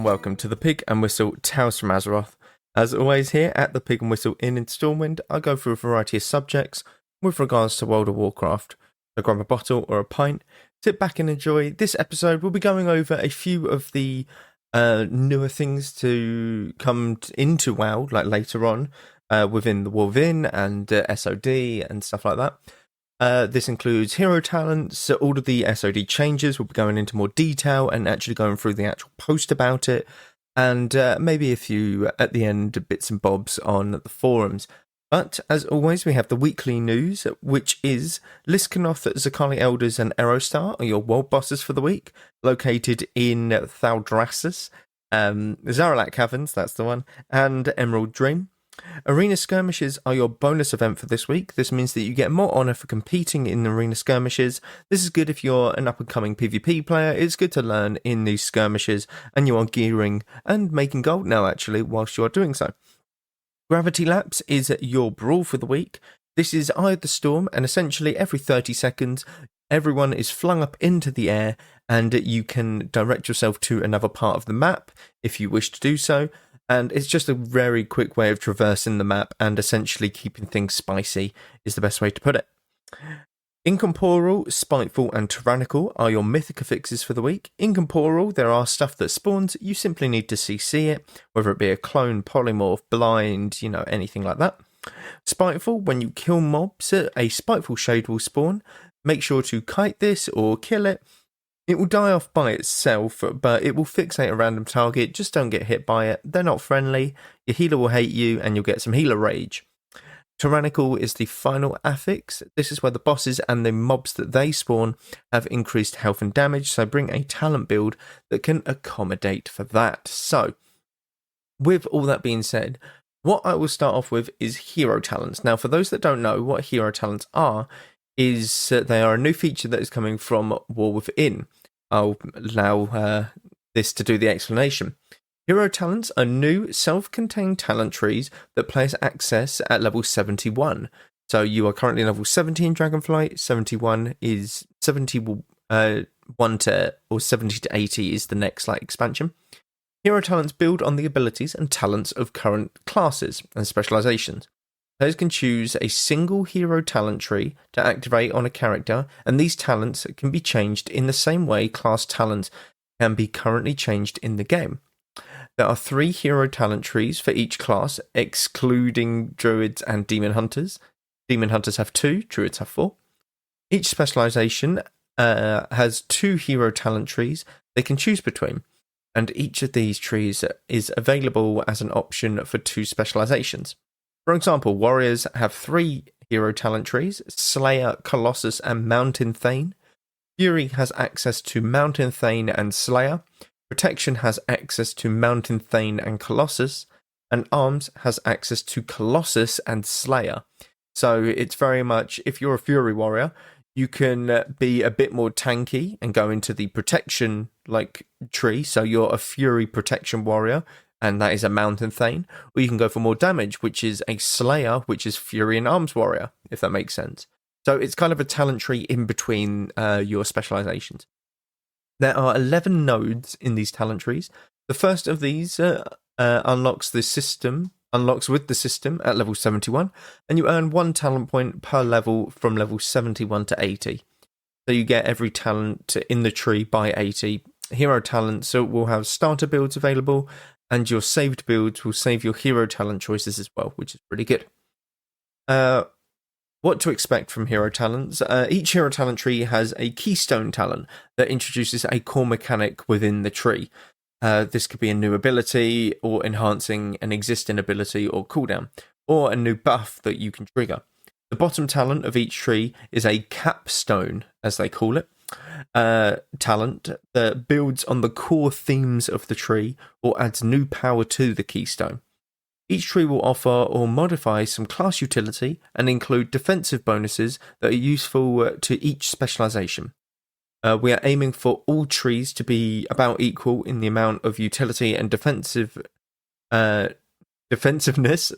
and welcome to the Pig and Whistle Tales from Azeroth. As always, here at the Pig and Whistle Inn in Stormwind, I go through a variety of subjects with regards to World of Warcraft. So grab a bottle or a pint, sit back and enjoy. This episode, we'll be going over a few of the newer things to come into WoW, like later on, within the Within and SOD and stuff like that. This includes hero talents, so all of the SOD changes. We'll be going into more detail and actually going through the actual post about it, and maybe a few at the end bits and bobs on the forums. But as always, we have the weekly news, which is Liskanoth, Zakali Elders and Aerostar are your world bosses for the week, located in Thaldraszus, Zaralak Caverns, that's the one, and Emerald Dream. Arena skirmishes are your bonus event for this week. This means that you get more honour for competing in arena skirmishes. This is good if you're an up-and-coming PvP player. It's good to learn in these skirmishes, and you are gearing and making gold now, actually, whilst you are doing so. Gravity Lapse is your brawl for the week. This is Eye of the Storm, and essentially every 30 seconds, everyone is flung up into the air, and you can direct yourself to another part of the map if you wish to do so. And it's just a very quick way of traversing the map and essentially keeping things spicy is the best way to put it. Incorporeal, Spiteful and Tyrannical are your mythic affixes for the week. Incorporeal, there are stuff that spawns, you simply need to CC it, whether it be a clone, polymorph, blind, anything like that. Spiteful, when you kill mobs, a Spiteful Shade will spawn. Make sure to kite this or kill it. It will die off by itself, but it will fixate a random target. Just don't get hit by it. They're not friendly. Your healer will hate you, and you'll get some healer rage. Tyrannical is the final affix. This is where the bosses and the mobs that they spawn have increased health and damage, so bring a talent build that can accommodate for that. So, with all that being said, what I will start off with is hero talents. Now, for those that don't know what hero talents are, is they are a new feature that is coming from War Within. I'll allow this to do the explanation. Hero talents are new self-contained talent trees that players access at level 71. So you are currently level 70 in Dragonflight, 71 is 71 to, or 70 to 80 is the next expansion. Hero talents build on the abilities and talents of current classes and specializations. Players can choose a single hero talent tree to activate on a character, and these talents can be changed in the same way class talents can be currently changed in the game. There are 3 hero talent trees for each class, excluding Druids and Demon Hunters. Demon Hunters have 2, Druids have 4. Each specialization has 2 hero talent trees they can choose between, and each of these trees is available as an option for 2 specializations. For example, warriors have 3 hero talent trees, Slayer, Colossus and Mountain Thane. Fury has access to Mountain Thane and Slayer. Protection has access to Mountain Thane and Colossus. And Arms has access to Colossus and Slayer. So it's very much, if you're a Fury warrior, you can be a bit more tanky and go into the protection tree. So you're a Fury protection warrior, and that is a Mountain Thane, or you can go for more damage, which is a Slayer, which is Fury and Arms Warrior, if that makes sense. So it's kind of a talent tree in between your specializations. There are 11 nodes in these talent trees. The first of these unlocks with the system at level 71, and you earn 1 talent point per level from level 71 to 80. So you get every talent in the tree by 80. Hero talents will have starter builds available, and your saved builds will save your hero talent choices as well, which is pretty good. What to expect from hero talents? Each hero talent tree has a keystone talent that introduces a core mechanic within the tree. This could be a new ability, or enhancing an existing ability or cooldown, or a new buff that you can trigger. The bottom talent of each tree is a capstone, as they call it. Talent that builds on the core themes of the tree or adds new power to the keystone. Each tree will offer or modify some class utility and include defensive bonuses that are useful to each specialization. We are aiming for all trees to be about equal in the amount of utility and defensiveness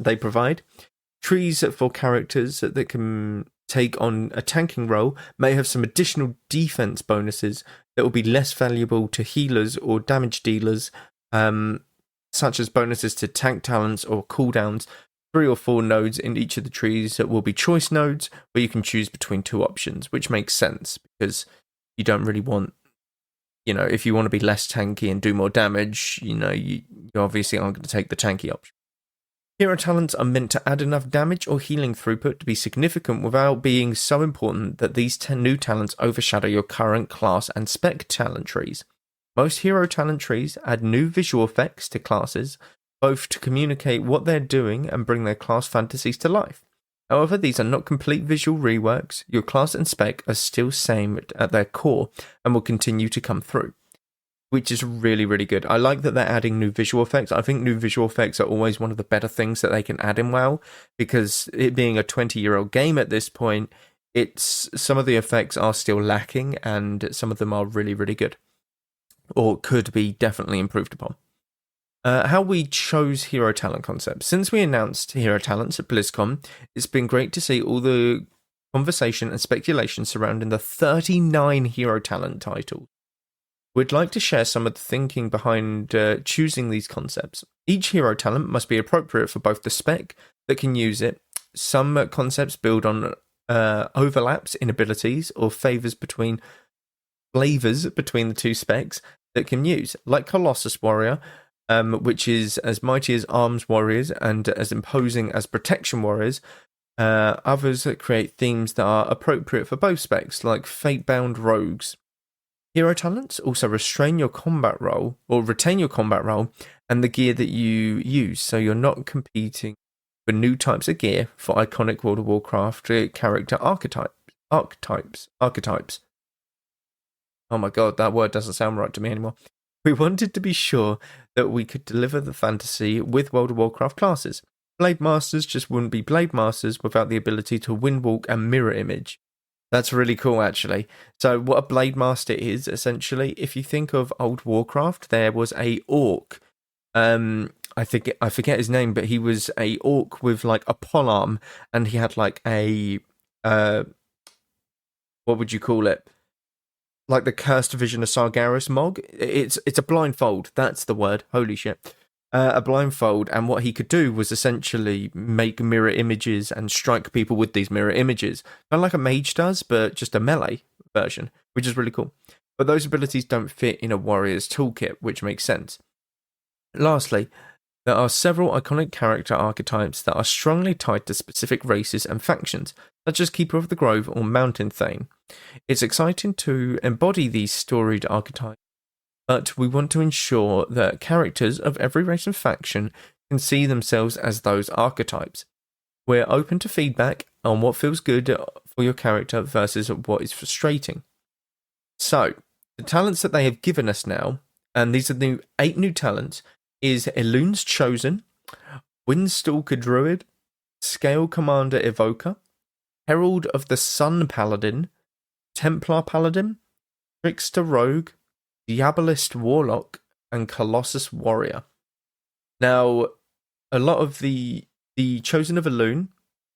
they provide. Trees for characters that can take on a tanking role may have some additional defense bonuses that will be less valuable to healers or damage dealers such as bonuses to tank talents or cooldowns. 3 or 4 nodes in each of the trees that will be choice nodes where you can choose between 2 options, which makes sense because you don't really want, if you want to be less tanky and do more damage, you obviously aren't going to take the tanky option. Hero talents are meant to add enough damage or healing throughput to be significant without being so important that these 10 new talents overshadow your current class and spec talent trees. Most hero talent trees add new visual effects to classes, both to communicate what they're doing and bring their class fantasies to life. However, these are not complete visual reworks. Your class and spec are still same at their core and will continue to come through, which is really, really good. I like that they're adding new visual effects. I think new visual effects are always one of the better things that they can add in WoW, because it being a 20-year-old game at this point, some of the effects are still lacking and some of them are really, really good, or could be definitely improved upon. How we chose hero talent concepts. Since we announced hero talents at BlizzCon, it's been great to see all the conversation and speculation surrounding the 39 hero talent titles. We'd like to share some of the thinking behind choosing these concepts. Each hero talent must be appropriate for both the spec that can use it. Some concepts build on overlaps in abilities or flavors between the 2 specs that can use, like Colossus Warrior, which is as mighty as Arms Warriors and as imposing as Protection Warriors. Others that create themes that are appropriate for both specs, like Fate-bound Rogues. Hero talents also retain your combat role and the gear that you use, so you're not competing for new types of gear for iconic World of Warcraft character archetypes. Oh my god, that word doesn't sound right to me anymore. We wanted to be sure that we could deliver the fantasy with World of Warcraft classes. Blade Masters just wouldn't be Blade Masters without the ability to windwalk and mirror image. That's really cool, actually. So what a Blade Master is, essentially, if you think of old Warcraft, there was a orc. I forget his name, but he was a orc with like a polearm, and he had like a what would you call it? Like the Cursed Vision of Sargeras Mog. It's a blindfold. That's the word. Holy shit. A blindfold, and what he could do was essentially make mirror images and strike people with these mirror images. Kind of like a mage does, but just a melee version, which is really cool. But those abilities don't fit in a warrior's toolkit, which makes sense. Lastly, there are several iconic character archetypes that are strongly tied to specific races and factions, such as Keeper of the Grove or Mountain Thane. It's exciting to embody these storied archetypes, but we want to ensure that characters of every race and faction can see themselves as those archetypes. We're open to feedback on what feels good for your character versus what is frustrating. So, the talents that they have given us now, and these are the 8 new talents, is Elune's Chosen, Windstalker Druid, Scale Commander Evoker, Herald of the Sun Paladin, Templar Paladin, Trickster Rogue, Diabolist Warlock, and Colossus Warrior. Now, a lot of the Chosen of Elune,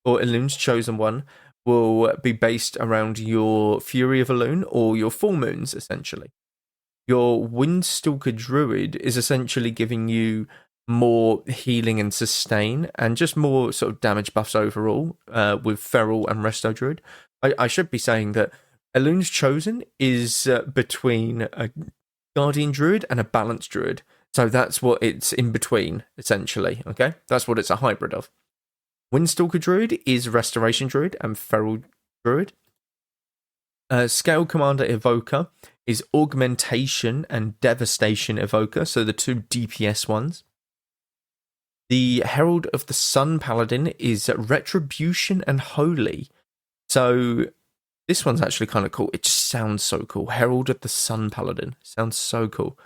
or Elune's Chosen One, will be based around your Fury of Elune or your Full Moons, essentially. Your Windstalker Druid is essentially giving you more healing and sustain, and just more sort of damage buffs overall, with Feral and Resto Druid. I should be saying that Elune's Chosen is between a Guardian Druid and a Balanced Druid. So that's what it's in between, essentially, okay? That's what it's a hybrid of. Windstalker Druid is Restoration Druid and Feral Druid. Scale Commander Evoker is Augmentation and Devastation Evoker, so the 2 DPS ones. The Herald of the Sun Paladin is Retribution and Holy. So this one's actually kind of cool. It just sounds so cool. Herald of the Sun Paladin. Sounds so cool.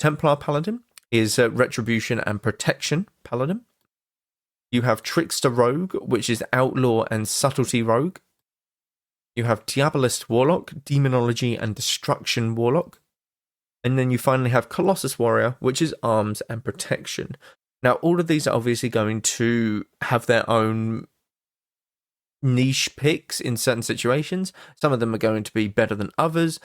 Templar Paladin is Retribution and Protection Paladin. You have Trickster Rogue, which is Outlaw and Subtlety Rogue. You have Diabolist Warlock, Demonology and Destruction Warlock. And then you finally have Colossus Warrior, which is Arms and Protection. Now, all of these are obviously going to have their own niche picks in certain situations. Some of them are going to be better than others,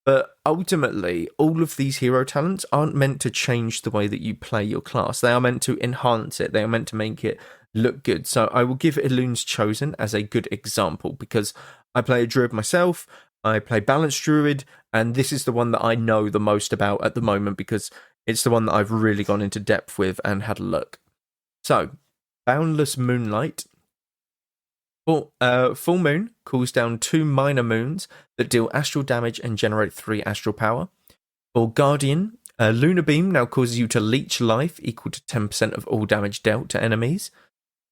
But ultimately, all of these hero talents aren't meant to change the way that you play your class. They are meant to enhance it. They are meant to make it look good. So I will give Elune's Chosen as a good example because I play a Druid myself. I play Balanced Druid, and this is the one that I know the most about at the moment because it's the one that I've really gone into depth with and had a look. So, Boundless Moonlight. Full Moon cools down 2 minor moons that deal astral damage and generate 3 astral power. For Guardian, Lunar Beam now causes you to leech life equal to 10% of all damage dealt to enemies.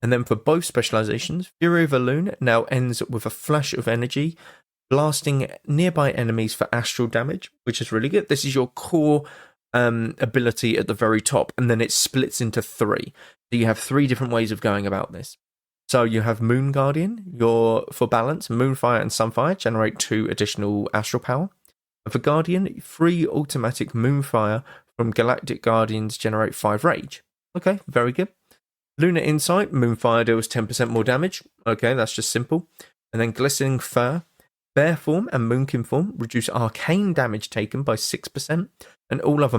And then for both specializations, Fury of Elune now ends with a flash of energy, blasting nearby enemies for astral damage, which is really good. This is your core ability at the very top, and then it splits into 3. So you have 3 different ways of going about this. So you have Moon Guardian, for balance, Moonfire and Sunfire generate 2 additional astral power. And for Guardian, 3 automatic Moonfire from Galactic Guardians generate 5 rage. Okay, very good. Lunar Insight, Moonfire deals 10% more damage. Okay, that's just simple. And then Glistening Fur, Bear Form and Moonkin Form reduce arcane damage taken by 6%, and all other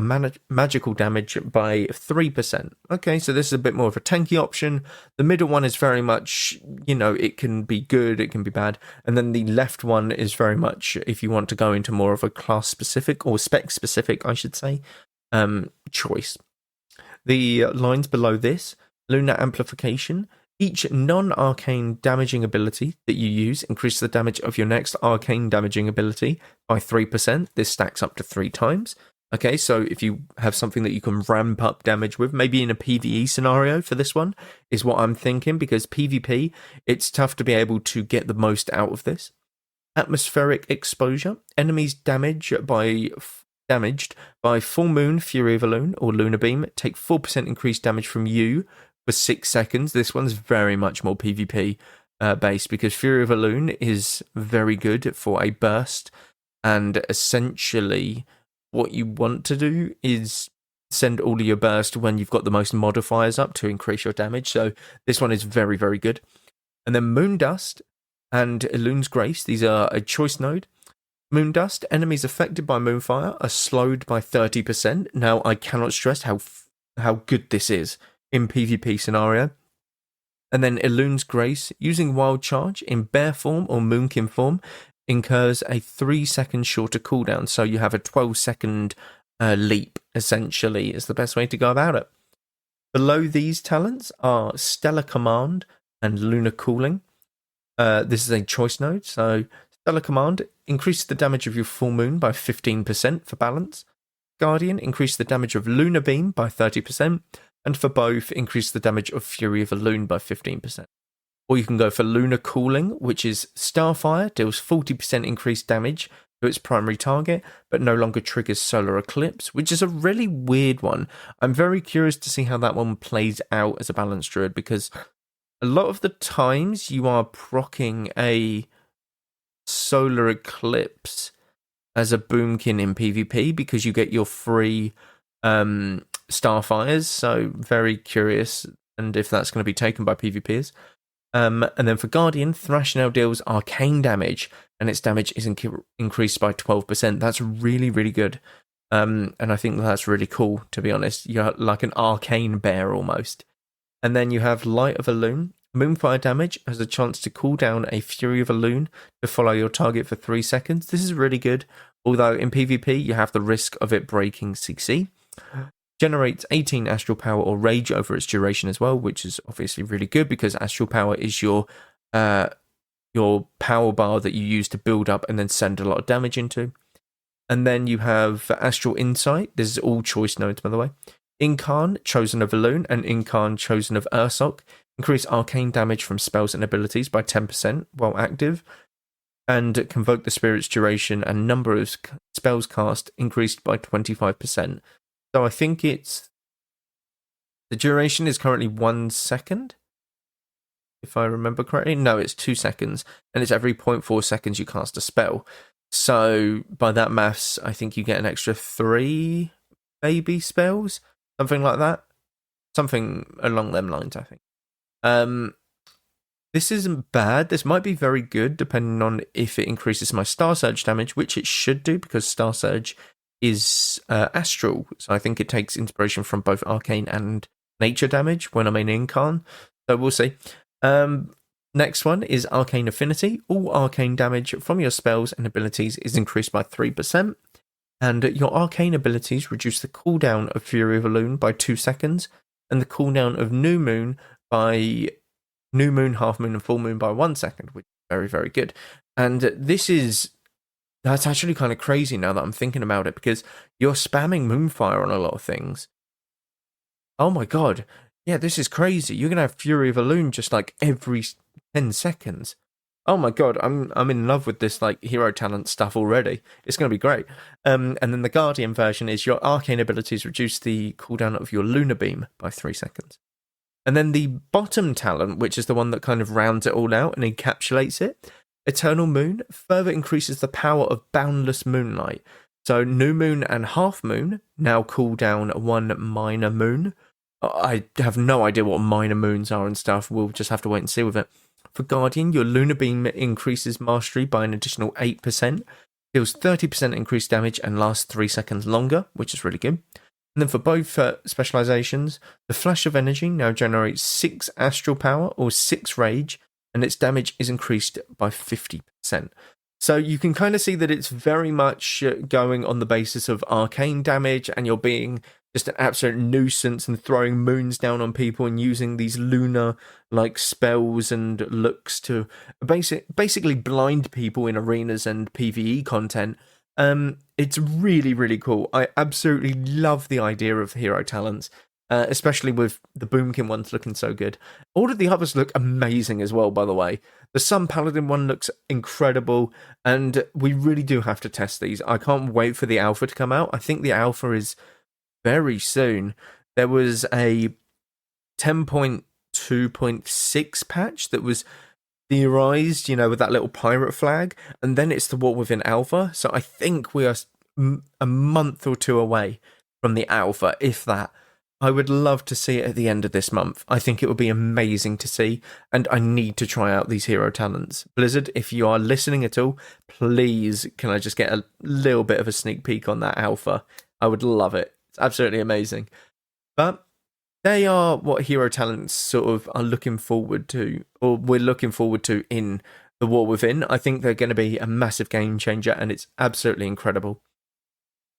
magical damage by 3%. Okay, so this is a bit more of a tanky option. The middle one is very much, it can be good, it can be bad. And then the left one is very much, if you want to go into more of a class-specific, or spec-specific, I should say, choice. The lines below this, Lunar Amplification. Each non-arcane damaging ability that you use increases the damage of your next arcane damaging ability by 3%. This stacks up to 3 times. Okay, so if you have something that you can ramp up damage with, maybe in a PvE scenario for this one, is what I'm thinking, because PvP, it's tough to be able to get the most out of this. Atmospheric Exposure. Enemies damaged by Full Moon, Fury of Elune, or Lunar Beam take 4% increased damage from you for 6 seconds. This one's very much more PvP based because Fury of Elune is very good for a burst, and essentially what you want to do is send all of your burst when you've got the most modifiers up to increase your damage. So this one is very, very good. And then Moondust and Elune's Grace, these are a choice node. Moondust, enemies affected by Moonfire are slowed by 30%. Now, I cannot stress how good this is in PvP scenario. And then Elune's Grace, using Wild Charge in Bear form or Moonkin form, incurs a 3-second shorter cooldown. So you have a 12-second leap, essentially, is the best way to go about it. Below these talents are Stellar Command and Lunar Cooling. This is a choice node. So Stellar Command, increase the damage of your full moon by 15% for balance. Guardian, increase the damage of Lunar Beam by 30%. And for both, increase the damage of Fury of Elune by 15%. Or you can go for Lunar Cooling, which is Starfire, deals 40% increased damage to its primary target, but no longer triggers Solar Eclipse, which is a really weird one. I'm very curious to see how that one plays out as a balanced druid, because a lot of the times you are proccing a Solar Eclipse as a boomkin in PvP because you get your free Starfires, so very curious, and if that's going to be taken by PvPers. And then for Guardian, Thrash now deals arcane damage, and its damage is increased by 12%. That's really, really good. And I think that's really cool, to be honest. You're like an arcane bear almost. And then you have Light of Elune. Moonfire damage has a chance to cool down a Fury of Elune to follow your target for 3 seconds. This is really good, although in PvP you have the risk of it breaking CC. Generates 18 astral power or rage over its duration as well, which is obviously really good because astral power is your power bar that you use to build up and then send a lot of damage into. And then you have Astral Insight. This is all choice nodes, by the way. Incarn, Chosen of Elune, and Incarn, Chosen of Ursoc. Increase arcane damage from spells and abilities by 10% while active. And Convoke the Spirit's duration and number of spells cast increased by 25%. So I think the duration is currently 1 second, if I remember correctly. No, it's 2 seconds, and it's every 0.4 seconds you cast a spell. So by that maths, I think you get an extra 3 baby spells, something like that. Something along them lines, I think. This isn't bad. This might be very good depending on if it increases my Star Surge damage, which it should do because Star Surge is astral. So I think it takes inspiration from both arcane and nature damage when I'm in Incarn. So we'll see. Next one is Arcane Affinity. All arcane damage from your spells and abilities is increased by 3%. And your arcane abilities reduce the cooldown of Fury of Elune by 2 seconds, and the cooldown of New Moon by New Moon, Half Moon, and Full Moon by 1 second, which is very, very good. And that's actually kind of crazy now that I'm thinking about it, because you're spamming Moonfire on a lot of things. Oh my god. Yeah, this is crazy. You're going to have Fury of Elune just like every 10 seconds. Oh my god, I'm in love with this like hero talent stuff already. It's going to be great. And then the Guardian version is your arcane abilities reduce the cooldown of your Lunar Beam by 3 seconds. And then the bottom talent, which is the one that kind of rounds it all out and encapsulates it, Eternal Moon, further increases the power of boundless moonlight. So New Moon and Half Moon now cool down 1 minor moon. I have no idea what minor moons are and stuff. We'll just have to wait and see with it. For Guardian, your Lunar Beam increases mastery by an additional 8%, deals 30% increased damage, and lasts 3 seconds longer, which is really good. And then for both specializations, the Flash of Energy now generates 6 astral power or 6 rage, and its damage is increased by 50%. So you can kind of see that it's very much going on the basis of arcane damage, and you're being just an absolute nuisance and throwing moons down on people and using these lunar like spells and looks to basically blind people in arenas and PvE content. It's really, really cool. I absolutely love the idea of hero talents, especially with the Boomkin ones looking so good. All of the others look amazing as well, by the way. The Sun Paladin one looks incredible, and we really do have to test these. I can't wait for the alpha to come out. I think the alpha is very soon. There was a 10.2.6 patch that was theorized, with that little pirate flag, and then it's the War Within alpha. So I think we are a month or two away from the alpha, if that. I would love to see it at the end of this month. I think it would be amazing to see, and I need to try out these hero talents. Blizzard, if you are listening at all, please, can I just get a little bit of a sneak peek on that alpha? I would love it. It's absolutely amazing. But they are what hero talents sort of are looking forward to, or we're looking forward to in the War Within. I think they're going to be a massive game changer, and it's absolutely incredible.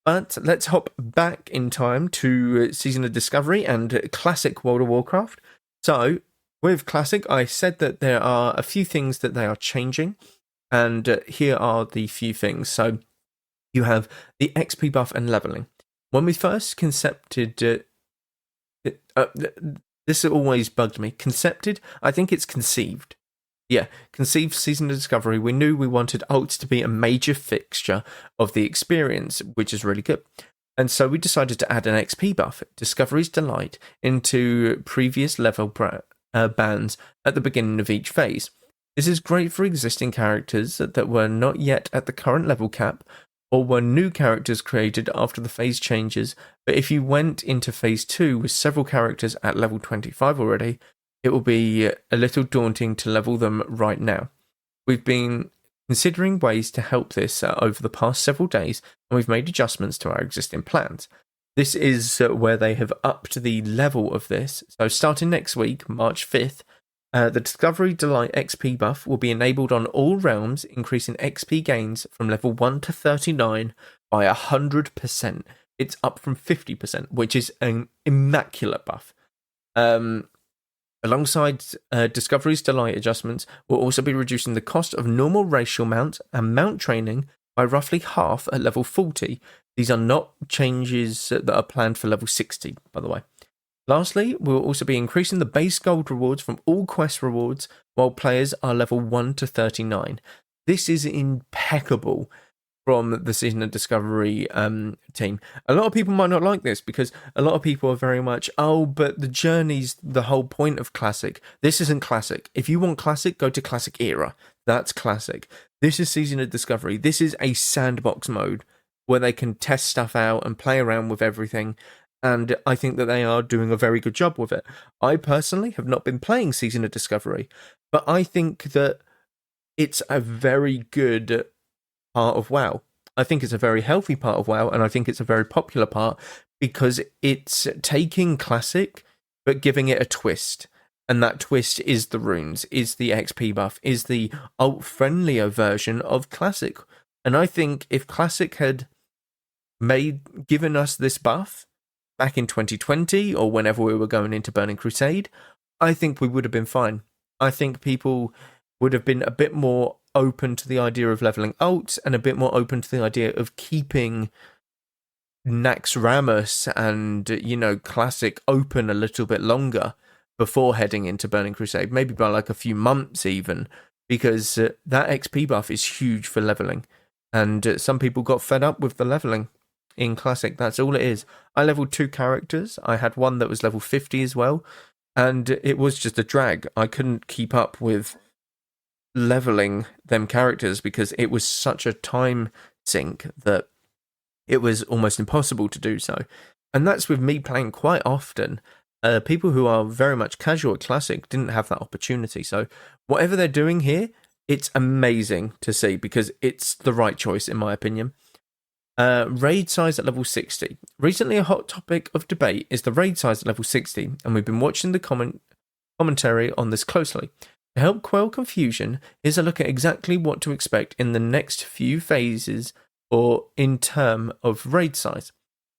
But let's hop back in time to Season of Discovery and Classic World of Warcraft. So, with Classic, I said that there are a few things that they are changing, and here are the few things. So, you have the XP buff and leveling. When we first concepted... this always bugged me. Concepted? I think it's conceived. Yeah, conceived Season of Discovery, we knew we wanted alts to be a major fixture of the experience, which is really good. And so we decided to add an XP buff, Discovery's Delight, into previous level bands at the beginning of each phase. This is great for existing characters that were not yet at the current level cap, or were new characters created after the phase changes, but if you went into phase 2 with several characters at level 25 already, it will be a little daunting to level them right now. We've been considering ways to help this over the past several days, and we've made adjustments to our existing plans. This is where they have upped the level of this. So starting next week, March 5th, the Discovery Delight XP buff will be enabled on all realms, increasing XP gains from level 1 to 39 by 100%. It's up from 50%, which is an immaculate buff. Alongside Discovery's Delight adjustments, we'll also be reducing the cost of normal racial mount and mount training by roughly half at level 40. These are not changes that are planned for level 60, by the way. Lastly, we'll also be increasing the base gold rewards from all quest rewards while players are level 1 to 39. This is impeccable from the Season of Discovery team. A lot of people might not like this because a lot of people are very much, but the journey's the whole point of Classic. This isn't Classic. If you want Classic, go to Classic Era. That's Classic. This is Season of Discovery. This is a sandbox mode where they can test stuff out and play around with everything. And I think that they are doing a very good job with it. I personally have not been playing Season of Discovery, But I think that it's a very good part of WoW. I think it's a very healthy part of WoW, and I think it's a very popular part because it's taking Classic but giving it a twist. And that twist is the runes, is the XP buff, is the alt-friendlier version of Classic. And I think if Classic had given us this buff back in 2020 or whenever we were going into Burning Crusade, I think we would have been fine. I think people would have been a bit more open to the idea of leveling alts and a bit more open to the idea of keeping Naxxramas and, Classic open a little bit longer before heading into Burning Crusade, maybe by like a few months even, because that XP buff is huge for leveling. And some people got fed up with the leveling in Classic. That's all it is. I leveled 2 characters. I had one that was level 50 as well, and it was just a drag. I couldn't keep up with leveling them characters because it was such a time sink that it was almost impossible to do so. And that's with me playing quite often. People who are very much casual at Classic didn't have that opportunity. So whatever they're doing here, it's amazing to see because it's the right choice in my opinion. Raid size at level 60. Recently a hot topic of debate is the raid size at level 60, and we've been watching the commentary on this closely. To help quell confusion, here's a look at exactly what to expect in the next few phases or in term of raid size.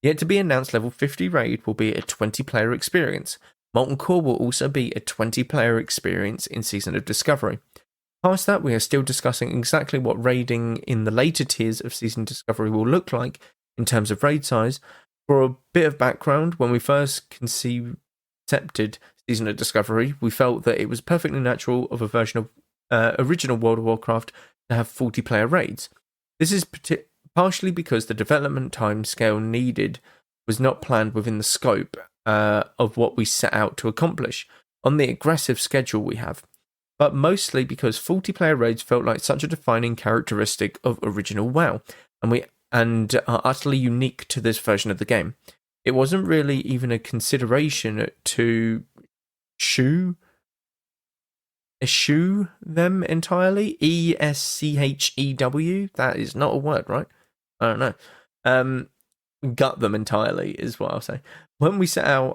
Yet to be announced level 50 raid will be a 20-player experience. Molten Core will also be a 20-player experience in Season of Discovery. Past that, we are still discussing exactly what raiding in the later tiers of Season Discovery will look like in terms of raid size. For a bit of background, when we first concepted Season of Discovery, we felt that it was perfectly natural of a version of original World of Warcraft to have 40-player raids. This is partially because the development time scale needed was not planned within the scope of what we set out to accomplish on the aggressive schedule we have, but mostly because 40-player raids felt like such a defining characteristic of original WoW, and are utterly unique to this version of the game. It wasn't really even a consideration to eschew them entirely. ESCHEW. That is not a word, right? I don't know. Gut them entirely is what I'll say. When we set out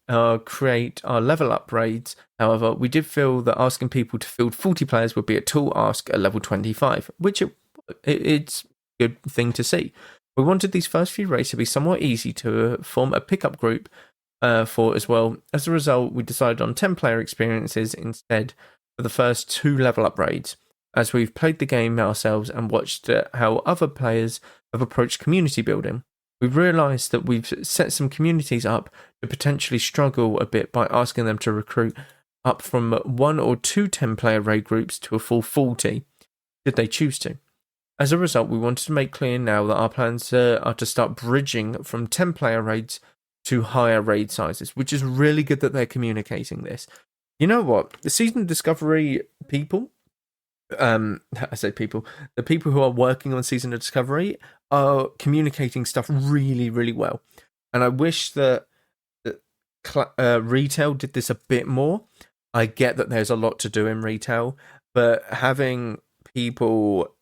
our create our level up raids, however, we did feel that asking people to field 40 players would be a tall ask at level 25, which it's a good thing to see. We wanted these first few raids to be somewhat easy to form a pickup group for as well. As a result, we decided on 10-player experiences instead for the first 2 level up raids, as we've played the game ourselves and watched how other players have approached community building. We've realised that we've set some communities up to potentially struggle a bit by asking them to recruit up from 1 or 2 10-player raid groups to a full 40, should they choose to. As a result, we wanted to make clear now that our plans are to start bridging from 10-player raids to higher raid sizes, which is really good that they're communicating this. You know what? The Season Discovery people, the people who are working on Season of Discovery are communicating stuff really, really well. And I wish that retail did this a bit more. I get that there's a lot to do in retail, but having people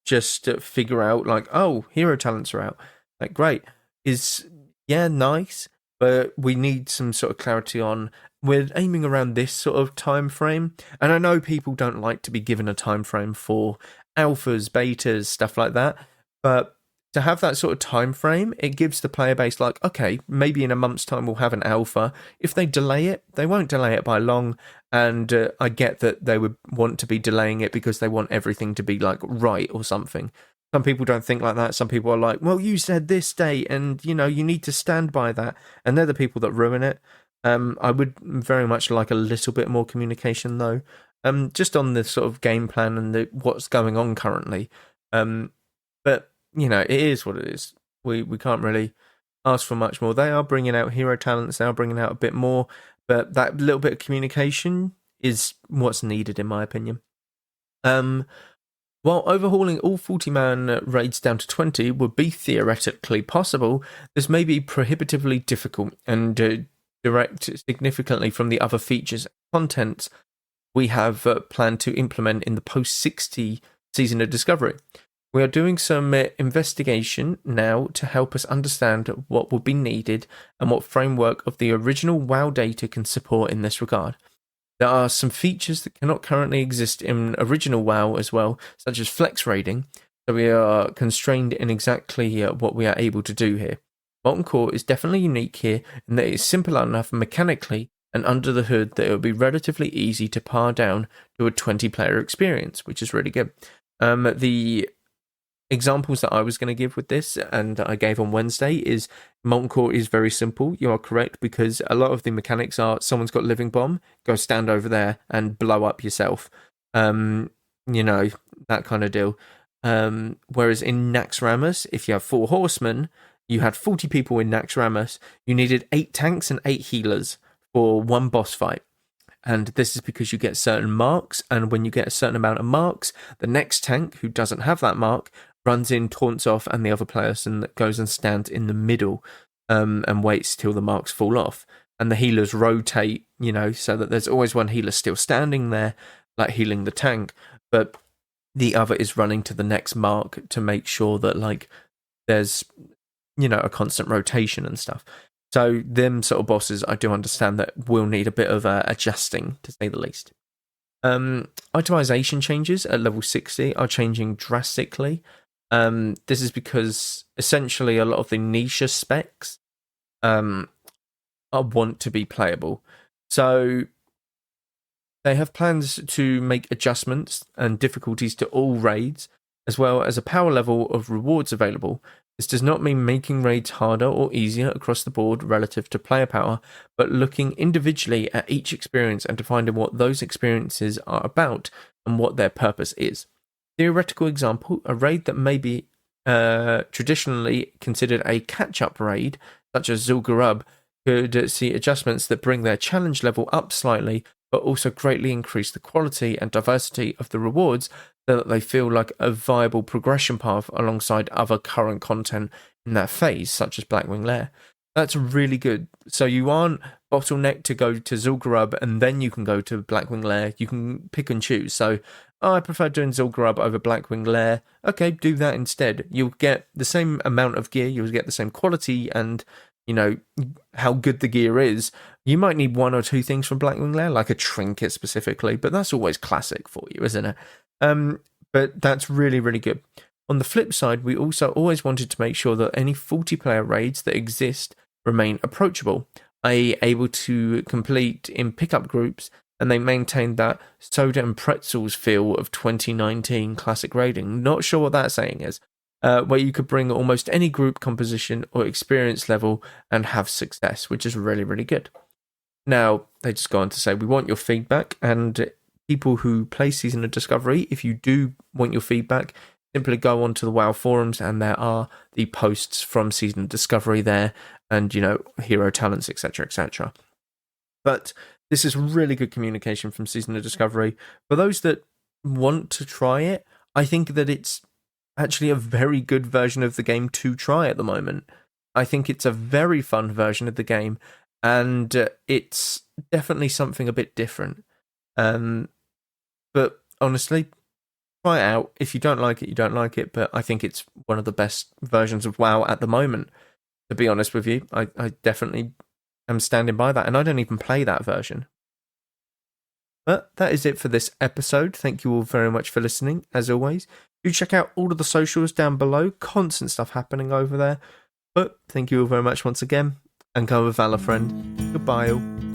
just figure out like, oh, hero talents are out, like, great, is, yeah, nice, but we need some sort of clarity on, we're aiming around this sort of time frame. And I know people don't like to be given a time frame for alphas, betas, stuff like that, but to have that sort of time frame, it gives the player base like, okay, maybe in a month's time we'll have an alpha. If they delay it, they won't delay it by long. And I get that they would want to be delaying it because they want everything to be like right or something. Some people don't think like that. Some people are like, well, you said this date and, you need to stand by that. And they're the people that ruin it. I would very much like a little bit more communication though, just on the sort of game plan and what's going on currently. But it is what it is. We can't really ask for much more. They are bringing out hero talents. They are bringing out a bit more, but that little bit of communication is what's needed, in my opinion. While overhauling all 40-man raids down to 20 would be theoretically possible, this may be prohibitively difficult and direct significantly from the other features and contents we have planned to implement in the post-60 season of Discovery. We are doing some investigation now to help us understand what will be needed and what framework of the original WoW data can support in this regard. There are some features that cannot currently exist in original WoW as well, such as flex raiding, so we are constrained in exactly what we are able to do here. Molten Core is definitely unique here in that it's simple enough mechanically and under the hood that it will be relatively easy to par down to a 20-player experience, which is really good. The examples that I was going to give with this, and I gave on Wednesday, is Molten Core is very simple. You are correct, because a lot of the mechanics are someone's got Living Bomb, go stand over there and blow up yourself. That kind of deal. Whereas in Naxxramas, if you have 4 horsemen, you had 40 people in Naxxramas, you needed 8 tanks and 8 healers for one boss fight. And this is because you get certain marks, and when you get a certain amount of marks, the next tank who doesn't have that mark runs in, taunts off, and the other person goes and stands in the middle and waits till the marks fall off. And the healers rotate, so that there's always one healer still standing there, like healing the tank, but the other is running to the next mark to make sure that, there's, a constant rotation and stuff. So them sort of bosses, I do understand that will need a bit of adjusting, to say the least. Itemization changes at level 60 are changing drastically. This is because essentially a lot of the niche specs want to be playable. So they have plans to make adjustments and difficulties to all raids, as well as a power level of rewards available. This does not mean making raids harder or easier across the board relative to player power, but looking individually at each experience and defining what those experiences are about and what their purpose is. Theoretical example, a raid that may be traditionally considered a catch-up raid, such as Zul'Gurub, could see adjustments that bring their challenge level up slightly, but also greatly increase the quality and diversity of the rewards so that they feel like a viable progression path alongside other current content in that phase, such as Blackwing Lair. That's really good. So you aren't bottlenecked to go to Zul'Gurub and then you can go to Blackwing Lair. You can pick and choose. So, I prefer doing Zul'Gurub over Blackwing Lair. Okay, do that instead. You'll get the same amount of gear. You'll get the same quality and, how good the gear is. You might need 1 or 2 things from Blackwing Lair, like a trinket specifically, but that's always classic for you, isn't it? But that's really, really good. On the flip side, we also always wanted to make sure that any 40-player raids that exist remain approachable, i.e. able to complete in pickup groups, and they maintain that soda and pretzels feel of 2019 classic raiding. Not sure what that saying is. Where you could bring almost any group composition or experience level and have success, which is really, really good. Now, they just go on to say, we want your feedback, and people who play Season of Discovery, if you do want your feedback, simply go onto the WoW forums, and there are the posts from Season of Discovery there, and, hero talents, etc., etc. But this is really good communication from Season of Discovery. For those that want to try it, I think that it's actually a very good version of the game to try at the moment. I think it's a very fun version of the game, and it's definitely something a bit different. But honestly, try it out. If you don't like it, you don't like it, but I think it's one of the best versions of WoW at the moment. To be honest with you, I definitely am standing by that, and I don't even play that version. But that is it for this episode. Thank you all very much for listening, as always. Do check out all of the socials down below. Constant stuff happening over there. But thank you all very much once again. And go with Valor, friend. Goodbye all.